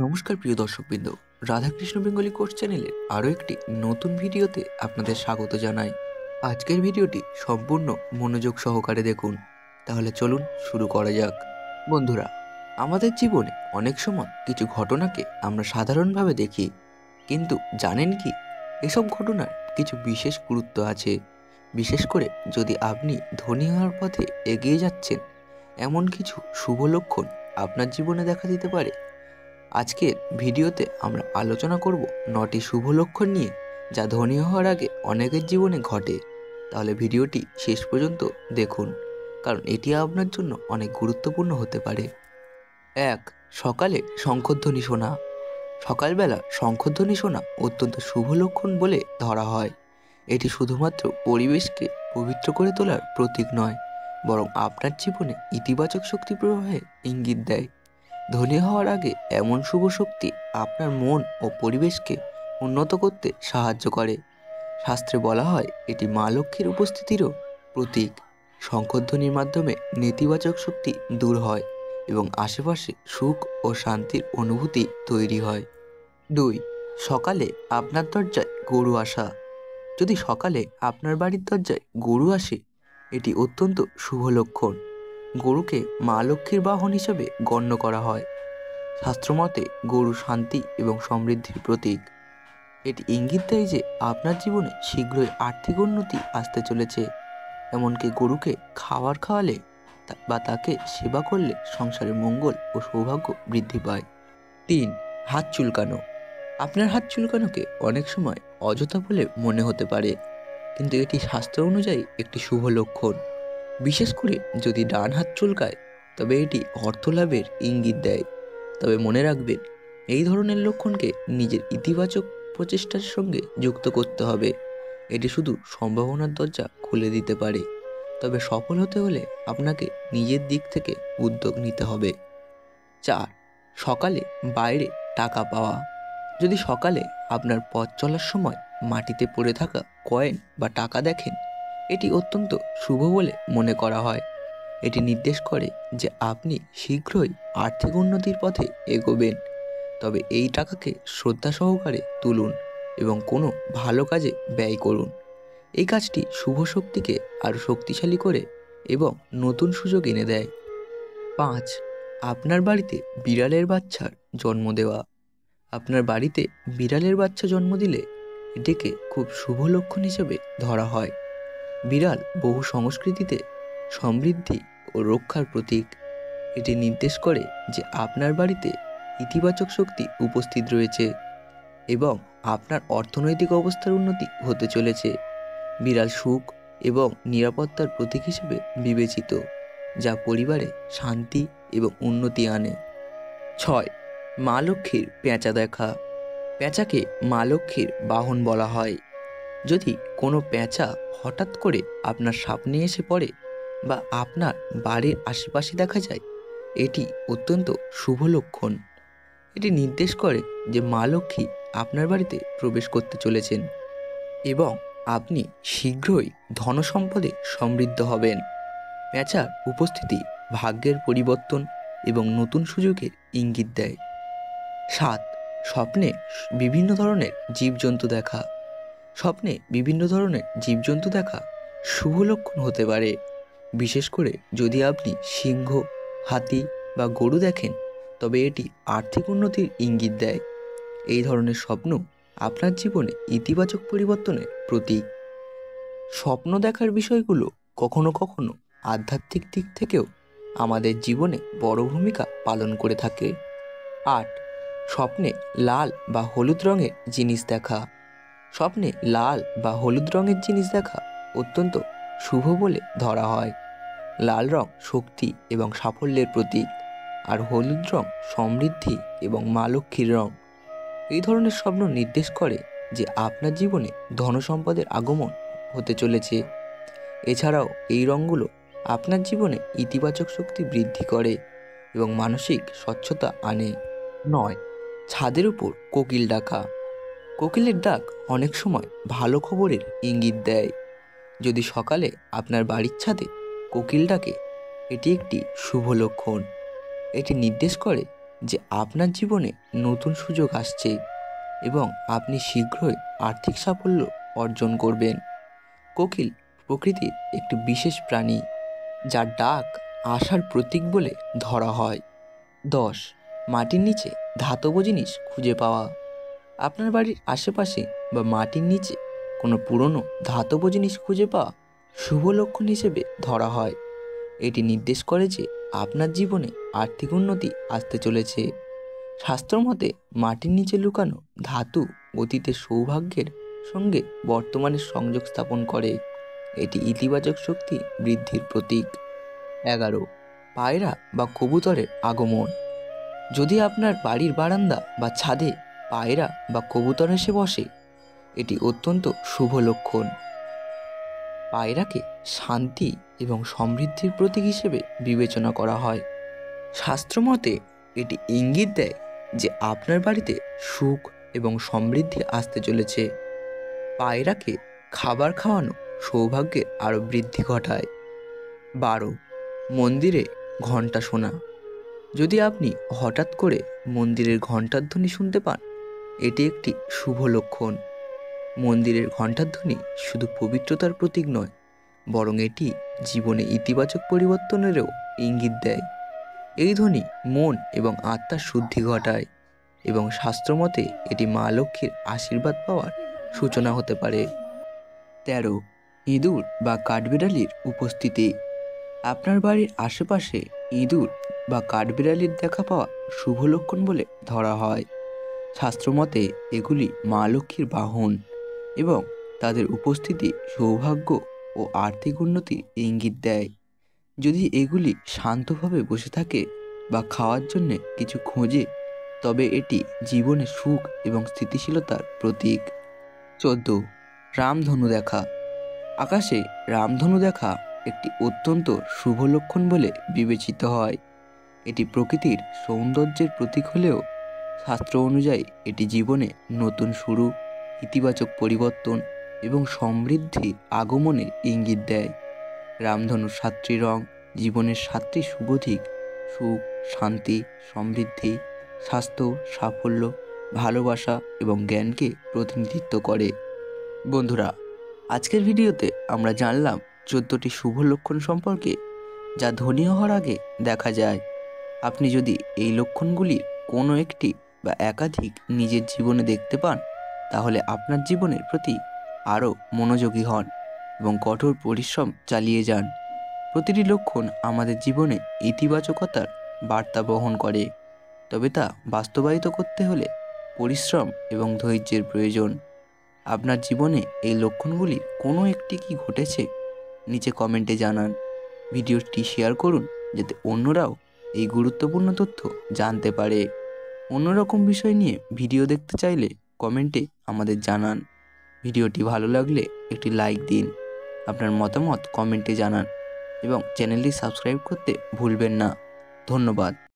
নমস্কার প্রিয় দর্শকবৃন্দ, রাধাকৃষ্ণ বেঙ্গলি কোর্স চ্যানেলের আরও একটি নতুন ভিডিওতে আপনাদের স্বাগত জানাই। আজকের ভিডিওটি সম্পূর্ণ মনোযোগ সহকারে দেখুন। তাহলে চলুন শুরু করা যাক। বন্ধুরা, আমাদের জীবনে অনেক সময় কিছু ঘটনাকে আমরা সাধারণভাবে দেখি, কিন্তু জানেন কি এসব ঘটনার কিছু বিশেষ গুরুত্ব আছে। বিশেষ করে যদি আপনি ধনী হওয়ার পথে এগিয়ে যাচ্ছেন, এমন কিছু শুভ লক্ষণ আপনার জীবনে দেখা দিতে পারে। আজকের ভিডিওতে আমরা আলোচনা করব 9টি শুভ লক্ষণ নিয়ে, যা ধনী হওয়ার আগে অনেকের জীবনে ঘটে। তাহলে ভিডিওটি শেষ পর্যন্ত দেখুন, কারণ এটি আপনার জন্য অনেক গুরুত্বপূর্ণ হতে পারে। 1. সকালে শঙ্খধ্বনি শোনা। সকালবেলা শঙ্খধ্বনি শোনা অত্যন্ত শুভ লক্ষণ বলে ধরা হয়। এটি শুধুমাত্র পরিবেশকে পবিত্র করে তোলার প্রতীক নয়, বরং আপনার জীবনে ইতিবাচক শক্তি প্রবাহে ইঙ্গিত দেয়। ধনী হওয়ার আগে এমন শুভ শক্তি আপনার মন ও পরিবেশকে উন্নত করতে সাহায্য করে। শাস্ত্রে বলা হয় এটি মা লক্ষ্মীর উপস্থিতিরও প্রতীক। শঙ্খধ্বনির মাধ্যমে নেতিবাচক শক্তি দূর হয় এবং আশেপাশে সুখ ও শান্তির অনুভূতি তৈরি হয়। 2. সকালে আপনার দরজায় গরু আসা। যদি সকালে আপনার বাড়ির দরজায় গরু আসে, এটি অত্যন্ত শুভ লক্ষণ। গরুকে মা লক্ষ্মীর বাহন হিসেবে গণ্য করা হয়। শাস্ত্রমতে গরু শান্তি এবং সমৃদ্ধির প্রতীক। এটি ইঙ্গিত দেয় যে আপনার জীবনে শীঘ্রই আর্থিক উন্নতি আসতে চলেছে। এমনকি গরুকে খাবার খাওয়ালে বা তাকে সেবা করলে সংসারে মঙ্গল ও সৌভাগ্য বৃদ্ধি পায়। 3. হাত চুলকানো। আপনার হাত চুলকানোকে অনেক সময় অযথা বলে মনে হতে পারে, কিন্তু এটি শাস্ত্র অনুযায়ী একটি শুভ লক্ষণ। বিশেষ করে যদি ডান হাত চুলকায়, তবে এটি অর্থলাভের ইঙ্গিত দেয়। তবে মনে রাখবেন, এই ধরনের লক্ষণকে নিজের ইতিবাচক প্রচেষ্টার সঙ্গে যুক্ত করতে হবে। এটি শুধু সম্ভাবনার দরজা খুলে দিতে পারে, তবে সফল হতে হলে আপনাকে নিজের দিক থেকে উদ্যোগ নিতে হবে। 4. সকালে বাইরে টাকা পাওয়া। যদি সকালে আপনার পথ চলার সময় মাটিতে পড়ে থাকা কয়েন বা টাকা দেখেন, এটি অত্যন্ত শুভ বলে মনে করা হয়। এটি নির্দেশ করে যে আপনি শীঘ্রই আর্থিক উন্নতির পথে এগোবেন। তবে এই টাকাকে শ্রদ্ধা সহকারে তুলুন এবং কোনো ভালো কাজে ব্যয় করুন। এই কাজটি শুভ শক্তিকে আরও শক্তিশালী করে এবং নতুন সুযোগ এনে দেয়। 5. আপনার বাড়িতে বিড়ালের বাচ্চার জন্ম দেওয়া। আপনার বাড়িতে বিড়ালের বাচ্চা জন্ম দিলে এটিকে খুব শুভ লক্ষণ হিসেবে ধরা হয়। বিড়াল বহু সংস্কৃতিতে সমৃদ্ধি ও রক্ষার প্রতীক। এটি নির্দেশ করে যে আপনার বাড়িতে ইতিবাচক শক্তি উপস্থিত রয়েছে এবং আপনার অর্থনৈতিক অবস্থার উন্নতি হতে চলেছে। বিড়াল সুখ এবং নিরাপত্তার প্রতীক হিসেবে বিবেচিত, যা পরিবারে শান্তি এবং উন্নতি আনে। 6. মা লক্ষ্মীর পেঁচা দেখা। পেঁচাকে মা লক্ষ্মীর বাহন বলা হয়। যদি কোনো পেঁচা হঠাৎ করে আপনার সামনে এসে পড়ে বা আপনার বাড়ির আশেপাশে দেখা যায়, এটি অত্যন্ত শুভ লক্ষণ। এটি নির্দেশ করে যে মা লক্ষ্মী আপনার বাড়িতে প্রবেশ করতে চলেছেন এবং আপনি শীঘ্রই ধনসম্পদে সমৃদ্ধ হবেন। পেঁচার উপস্থিতি ভাগ্যের পরিবর্তন এবং নতুন সুযোগের ইঙ্গিত দেয়। 7. স্বপ্নে বিভিন্ন ধরনের জীবজন্তু দেখা। স্বপ্নে বিভিন্ন ধরনের জীবজন্তু দেখা শুভ লক্ষণ হতে পারে। বিশেষ করে যদি আপনি সিংহ, হাতি বা গরু দেখেন, তবে এটি আর্থিক উন্নতির ইঙ্গিত দেয়। এই ধরনের স্বপ্ন আপনার জীবনে ইতিবাচক পরিবর্তনের প্রতীক। স্বপ্ন দেখার বিষয়গুলো কখনো কখনো আধ্যাত্মিক দিক থেকেও আমাদের জীবনে বড় ভূমিকা পালন করে থাকে। 8. স্বপ্নে লাল বা হলুদ রঙের জিনিস দেখা। স্বপ্নে লাল বা হলুদ রঙের জিনিস দেখা অত্যন্ত শুভ বলে ধরা হয়। লাল রং শক্তি এবং সাফল্যের প্রতীক, আর হলুদ রং সমৃদ্ধি এবং মা লক্ষ্মীর রং। এই ধরনের স্বপ্ন নির্দেশ করে যে আপনার জীবনে ধনসম্পদের আগমন হতে চলেছে। এছাড়াও এই রঙগুলো আপনার জীবনে ইতিবাচক শক্তি বৃদ্ধি করে এবং মানসিক স্বচ্ছতা আনে। 9. ছাদের উপর কোকিল ডাকা। কোকিলের ডাক অনেক সময় ভালো খবরের ইঙ্গিত দেয়। যদি সকালে আপনার বাড়ির ছাদে কোকিল ডাকে, এটি একটি শুভ লক্ষণ। এটি নির্দেশ করে যে আপনার জীবনে নতুন সুযোগ আসছে এবং আপনি শীঘ্রই আর্থিক সাফল্য অর্জন করবেন। কোকিল প্রকৃতির একটি বিশেষ প্রাণী, যার ডাক আশার প্রতীক বলে ধরা হয়। 10. মাটির নিচে ধাতব জিনিস খুঁজে পাওয়া। আপনার বাড়ির আশেপাশে বা মাটির নিচে কোনো পুরনো ধাতব জিনিস খুঁজে পাওয়া শুভ লক্ষণ হিসেবে ধরা হয়। এটি নির্দেশ করে যে আপনার জীবনে আর্থিক উন্নতি আসতে চলেছে। শাস্ত্রমতে মাটির নিচে লুকানো ধাতু অতীতের সৌভাগ্যের সঙ্গে বর্তমানের সংযোগ স্থাপন করে। এটি ইতিবাচক শক্তি বৃদ্ধির প্রতীক। 11. পায়রা বা কবুতরের আগমন। যদি আপনার বাড়ির বারান্দা বা ছাদে পায়রা বা কবুতর এসে বসে, এটি অত্যন্ত শুভ লক্ষণ। পায়রাকে শান্তি এবং সমৃদ্ধির প্রতীক হিসেবে বিবেচনা করা হয়। শাস্ত্রমতে এটি ইঙ্গিত দেয় যে আপনার বাড়িতে সুখ এবং সমৃদ্ধি আসতে চলেছে। পায়রাকে খাবার খাওয়ানো সৌভাগ্যের আরও বৃদ্ধি ঘটায়। 12. মন্দিরে ঘণ্টা শোনা। যদি আপনি হঠাৎ করে মন্দিরের ঘণ্টার ধ্বনি শুনতে পান, এটি একটি শুভ লক্ষণ। মন্দিরের ঘণ্টার ধ্বনি শুধু পবিত্রতার প্রতীক নয়, বরং এটি জীবনে ইতিবাচক পরিবর্তনেরও ইঙ্গিত দেয়। এই ধ্বনি মন এবং আত্মার শুদ্ধি ঘটায় এবং শাস্ত্রমতে এটি মা লক্ষ্মীর আশীর্বাদ পাওয়ার সূচনা হতে পারে। 13. ইঁদুর বা কাঠবিড়ালির উপস্থিতি। আপনার বাড়ির আশেপাশে ইঁদুর বা কাঠবিড়ালির দেখা পাওয়া শুভ লক্ষণ বলে ধরা হয়। শাস্ত্রমতে এগুলি মা লক্ষ্মীর বাহন এবং তাদের উপস্থিতি সৌভাগ্য ও আর্থিক উন্নতির ইঙ্গিত দেয়। যদি এগুলি শান্তভাবে বসে থাকে বা খাওয়ার জন্য কিছু খোঁজে, তবে এটি জীবনে সুখ এবং স্থিতিশীলতার প্রতীক। 14. রামধনু দেখা। আকাশে রামধনু দেখা একটি অত্যন্ত শুভ লক্ষণ বলে বিবেচিত হয়। এটি প্রকৃতির সৌন্দর্যের প্রতীক হলেও শাস্ত্র অনুযায়ী এটি জীবনে নতুন শুরু, ইতিবাচক পরিবর্তন এবং সমৃদ্ধি আগমনের ইঙ্গিত দেয়। রামধনুর 7টি রং জীবনের 7টি শুভ দিক: সুখ, শান্তি, সমৃদ্ধি, স্বাস্থ্য, সাফল্য, ভালোবাসা এবং জ্ঞানকে প্রতিনিধিত্ব করে। বন্ধুরা, আজকের ভিডিওতে আমরা জানলাম 14টি শুভ লক্ষণ সম্পর্কে, যা ধনী হওয়ার আগে দেখা যায়। আপনি যদি এই লক্ষণগুলির কোনো একটি বা একাধিক নিজের জীবনে দেখতে পান, তাহলে আপনার জীবনের প্রতি আরও মনোযোগী হন এবং কঠোর পরিশ্রম চালিয়ে যান। প্রতিটি লক্ষণ আমাদের জীবনে ইতিবাচকতার বার্তা বহন করে, তবে তা বাস্তবায়িত করতে হলে পরিশ্রম এবং ধৈর্যের প্রয়োজন। আপনার জীবনে এই লক্ষণগুলির কোনো একটি কি ঘটেছে? নিচে কমেন্টে জানান। ভিডিওটি শেয়ার করুন যাতে অন্যরাও এই গুরুত্বপূর্ণ তথ্য জানতে পারে। অন্যরকম বিষয় নিয়ে ভিডিও দেখতে চাইলে কমেন্টে আমাদের জানান। ভিডিওটি ভালো লাগলে একটি লাইক দিন, আপনার মতামত কমেন্টে জানান এবং চ্যানেলটি সাবস্ক্রাইব করতে ভুলবেন না। ধন্যবাদ।